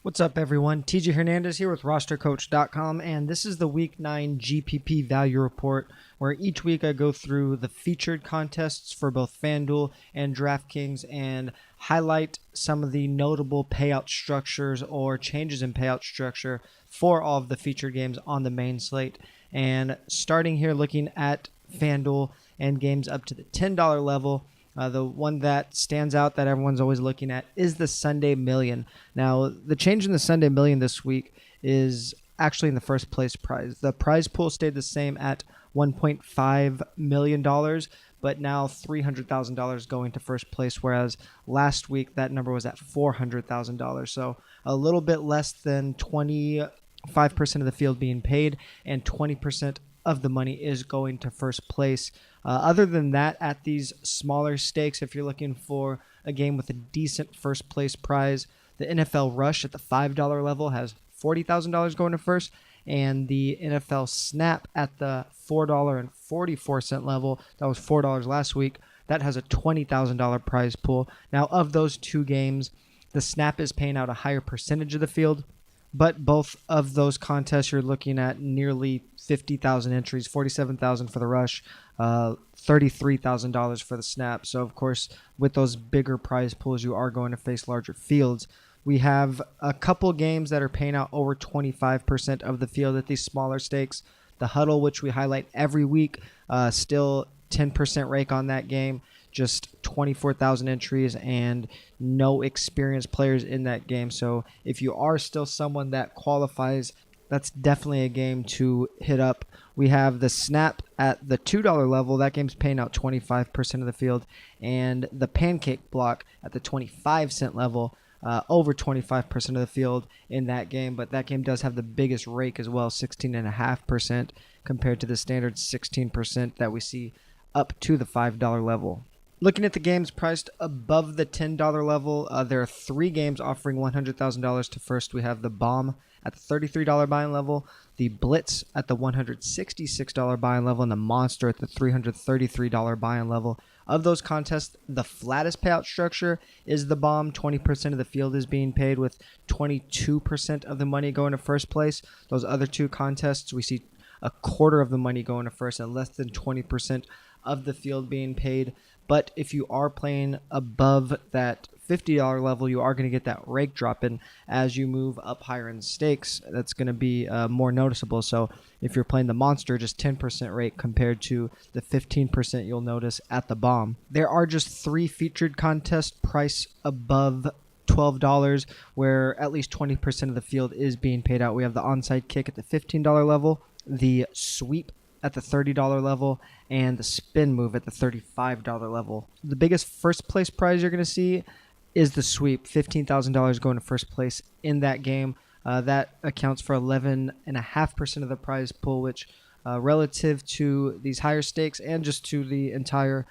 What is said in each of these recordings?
What's up, everyone? TJ Hernandez here with RosterCoach.com, and this is the Week 9 GPP Value Report, where each week I go through the featured contests for both FanDuel and DraftKings and highlight some of the notable payout structures or changes in payout structure for all of the featured games on the main slate. And starting here looking at FanDuel and games up to the $10 level, the one that stands out that everyone's always looking at is the Sunday Million. Now, the change in the Sunday Million this week is actually in the first place prize. The prize pool stayed the same at $1.5 million, but now $300,000 going to first place, whereas last week that number was at $400,000. So a little bit less than 25% of the field being paid, and 20% of the money is going to first place. Other than that, at these smaller stakes, if you're looking for a game with a decent first place prize, the NFL Rush at the $5 level has $40,000 going to first, and the NFL Snap at the $4.44 level, that was $4 last week, that has a $20,000 prize pool. Now, of those two games, the Snap is paying out a higher percentage of the field, but both of those contests, you're looking at nearly 50,000 entries, 47,000 for the Rush, $33,000 for the Snap. So, of course, with those bigger prize pools, you are going to face larger fields. We have a couple games that are paying out over 25% of the field at these smaller stakes. The Huddle, which we highlight every week, still 10% rake on that game. Just 24,000 entries and no experienced players in that game. So if you are still someone that qualifies, that's definitely a game to hit up. We have the Snap at the $2 level. That game's paying out 25% of the field. And the Pancake Block at the 25-cent level, over 25% of the field in that game. But that game does have the biggest rake as well, 16.5% compared to the standard 16% that we see up to the $5 level. Looking at the games priced above the $10 level, there are three games offering $100,000 to first. We have the Bomb at the $33 buy-in level, the Blitz at the $166 buy-in level, and the Monster at the $333 buy-in level. Of those contests, the flattest payout structure is the Bomb. 20% of the field is being paid, with 22% of the money going to first place. Those other two contests, we see a quarter of the money going to first and less than 20% of the field being paid. But if you are playing above that $50 level, you are going to get that rake drop in as you move up higher in stakes. That's going to be more noticeable. So if you're playing the Monster, just 10% rake compared to the 15% you'll notice at the Bomb. There are just three featured contests priced above $12 where at least 20% of the field is being paid out. We have the Onside Kick at the $15 level, the Sweep at the $30 level, and the Spin Move at the $35 level. The biggest first place prize you're going to see is the Sweep, $15,000 going to first place in that game. That accounts for 11.5% of the prize pool, which relative to these higher stakes and just to the entire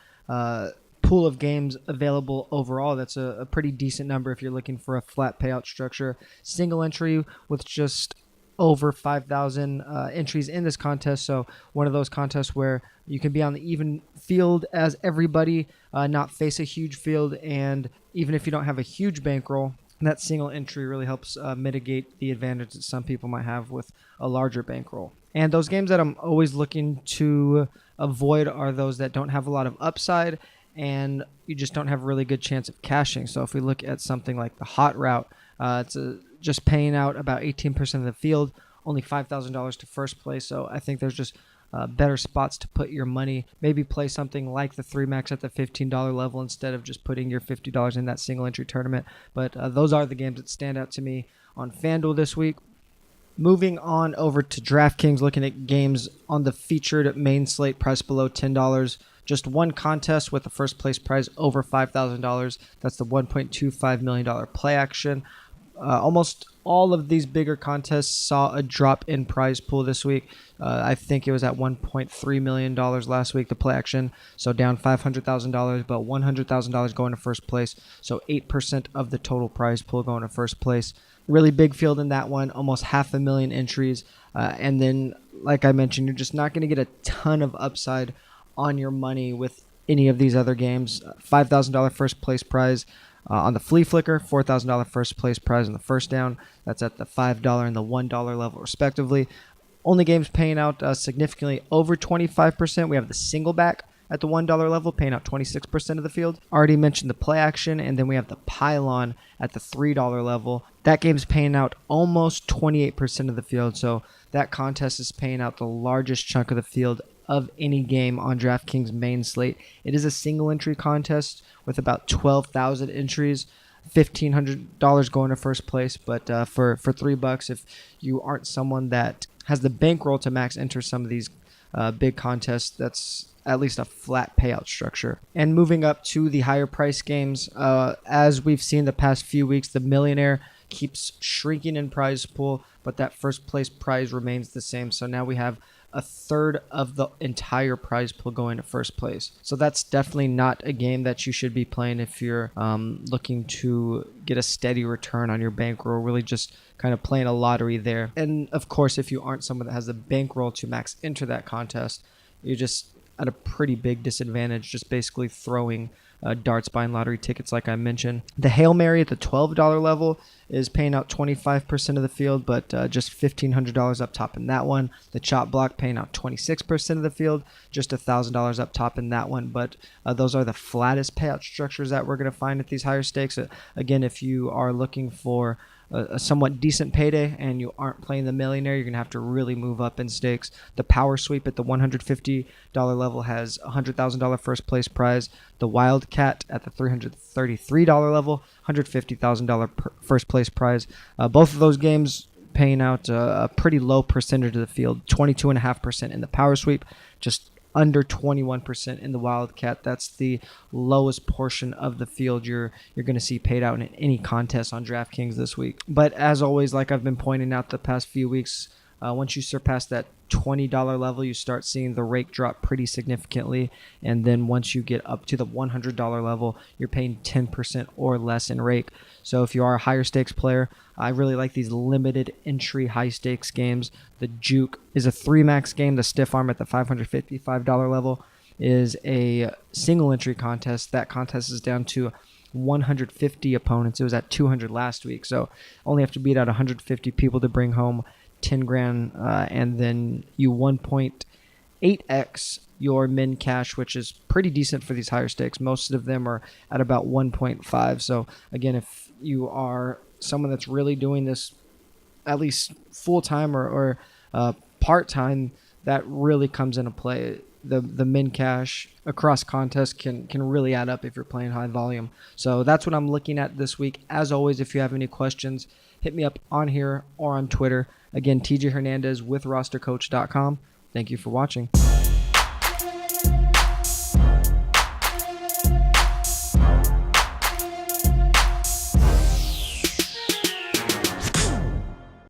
pool of games available overall, that's a pretty decent number if you're looking for a flat payout structure. Single entry with just over 5,000 entries in this contest. So one of those contests where you can be on the even field as everybody, not face a huge field. And even if you don't have a huge bankroll, that single entry really helps mitigate the advantage that some people might have with a larger bankroll. And those games that I'm always looking to avoid are those that don't have a lot of upside and you just don't have a really good chance of cashing. So if we look at something like the Hot Route, it's just paying out about 18% of the field, only $5,000 to first place. So I think there's just better spots to put your money. Maybe play something like the 3-Max at the $15 level instead of just putting your $50 in that single entry tournament. But those are the games that stand out to me on FanDuel this week. Moving on over to DraftKings, looking at games on the featured main slate priced below $10. Just one contest with the first place prize over $5,000. That's the $1.25 million play action. Almost all of these bigger contests saw a drop in prize pool this week. I think it was at $1.3 million last week, the play action. So down $500,000, but $100,000 going to first place. So 8% of the total prize pool going to first place. Really big field in that one, almost 500,000 entries. And then, like I mentioned, you're just not going to get a ton of upside on your money with any of these other games. $5,000 first place prize. On the flea flicker, $4,000 first place prize on the first down. That's at the $5 and the $1 level respectively. Only games paying out significantly over 25%. We have the single back at the $1 level, paying out 26% of the field. Already mentioned the play action, and then we have the pylon at the $3 level. That game's paying out almost 28% of the field, so that contest is paying out the largest chunk of the field of any game on DraftKings main slate. It is a single entry contest with about 12,000 entries. $1,500 going to first place, but for $3, if you aren't someone that has the bankroll to max enter some of these big contests, that's at least a flat payout structure. And moving up to the higher price games, as we've seen the past few weeks, the millionaire keeps shrinking in prize pool, but that first place prize remains the same. So now we have a third of the entire prize pool going to first place. So that's definitely not a game that you should be playing if you're looking to get a steady return on your bankroll, really just kind of playing a lottery there. And of course, if you aren't someone that has the bankroll to max enter that contest, you're just at a pretty big disadvantage, just basically throwing darts, buying lottery tickets like I mentioned. The Hail Mary at the $12 level is paying out 25% of the field, but just $1,500 up top in that one. The Chop Block paying out 26% of the field, just $1,000 up top in that one. But those are the flattest payout structures that we're going to find at these higher stakes. Again, if you are looking for a somewhat decent payday and you aren't playing the millionaire, you're going to have to really move up in stakes. The Power Sweep at the $150 level has a $100,000 first place prize. The Wildcat at the $333 level, $150,000 first place prize. Both of those games paying out a pretty low percentage of the field, 22.5% in the Power Sweep, just under 21% in the Wildcat. That's the lowest portion of the field you're going to see paid out in any contest on DraftKings this week. But as always, like I've been pointing out the past few weeks, once you surpass that $20 level, you start seeing the rake drop pretty significantly. And then once you get up to the $100 level, you're paying 10% or less in rake. So if you are a higher stakes player, I really like these limited entry high stakes games. The Juke is a 3-max game. The Stiff Arm at the $555 level is a single entry contest. That contest is down to 150 opponents. It was at 200 last week. So only have to beat out 150 people to bring home 10 grand, and then you 1.8x your min cash, which is pretty decent for these higher stakes. Most of them are at about 1.5. So again, if you are someone that's really doing this at least full-time or part-time, that really comes into play. The min cash across contests can really add up if you're playing high volume. So that's what I'm looking at this week. As always, if you have any questions, hit me up on here or on Twitter. Again, TJ Hernandez with RosterCoach.com. Thank you for watching.